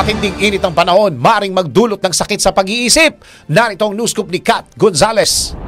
Matinding init ng panahon, maring magdulot ng sakit sa pag-iisip. Narito ang news scoop ni Kat Gonzales.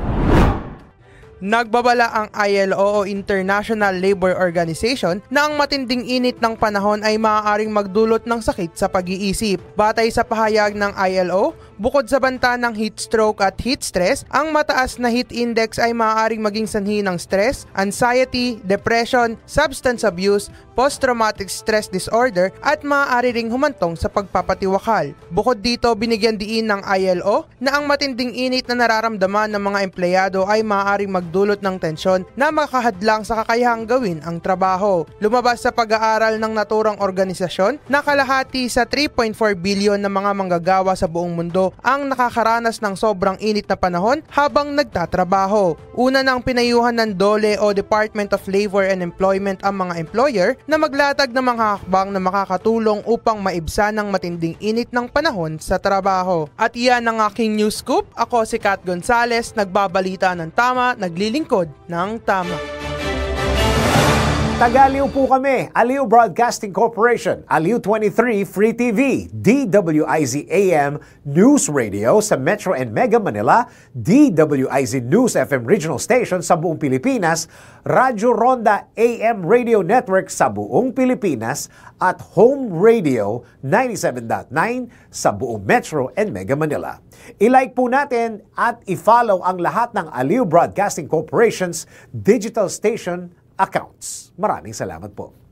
Nagbabala ang ILO o International Labor Organization na ang matinding init ng panahon ay maaaring magdulot ng sakit sa pag-iisip. Batay sa pahayag ng ILO, bukod sa banta ng heat stroke at heat stress, ang mataas na heat index ay maaaring maging sanhi ng stress, anxiety, depression, substance abuse, post-traumatic stress disorder at maaari ring humantong sa pagpapatiwakal. Bukod dito, binigyan diin ng ILO na ang matinding init na nararamdaman ng mga empleyado ay maaaring magdulot ng tensyon na makahadlang sa kakayahang gawin ang trabaho. Lumabas sa pag-aaral ng naturang organisasyon na kalahati sa 3.4 bilyon na mga manggagawa sa buong mundo ang nakakaranas ng sobrang init na panahon habang nagtatrabaho. Una nang pinayuhan ng DOLE o Department of Labor and Employment ang mga employer na maglatag ng mga hakbang na makakatulong upang maibsan ang matinding init ng panahon sa trabaho. At iyan ang aking news scoop. Ako si Kat Gonzales, nagbabalita ng tama, naglilingkod ng tama. Taga-Aliw po kami, Aliw Broadcasting Corporation, Aliw 23 Free TV, DWIZ AM News Radio sa Metro and Mega Manila, DWIZ News FM Regional Station sa buong Pilipinas, Radyo Ronda AM Radio Network sa buong Pilipinas, at Home Radio 97.9 sa buong Metro and Mega Manila. I-like po natin at i-follow ang lahat ng Aliw Broadcasting Corporation's digital station accounts. Maraming salamat po.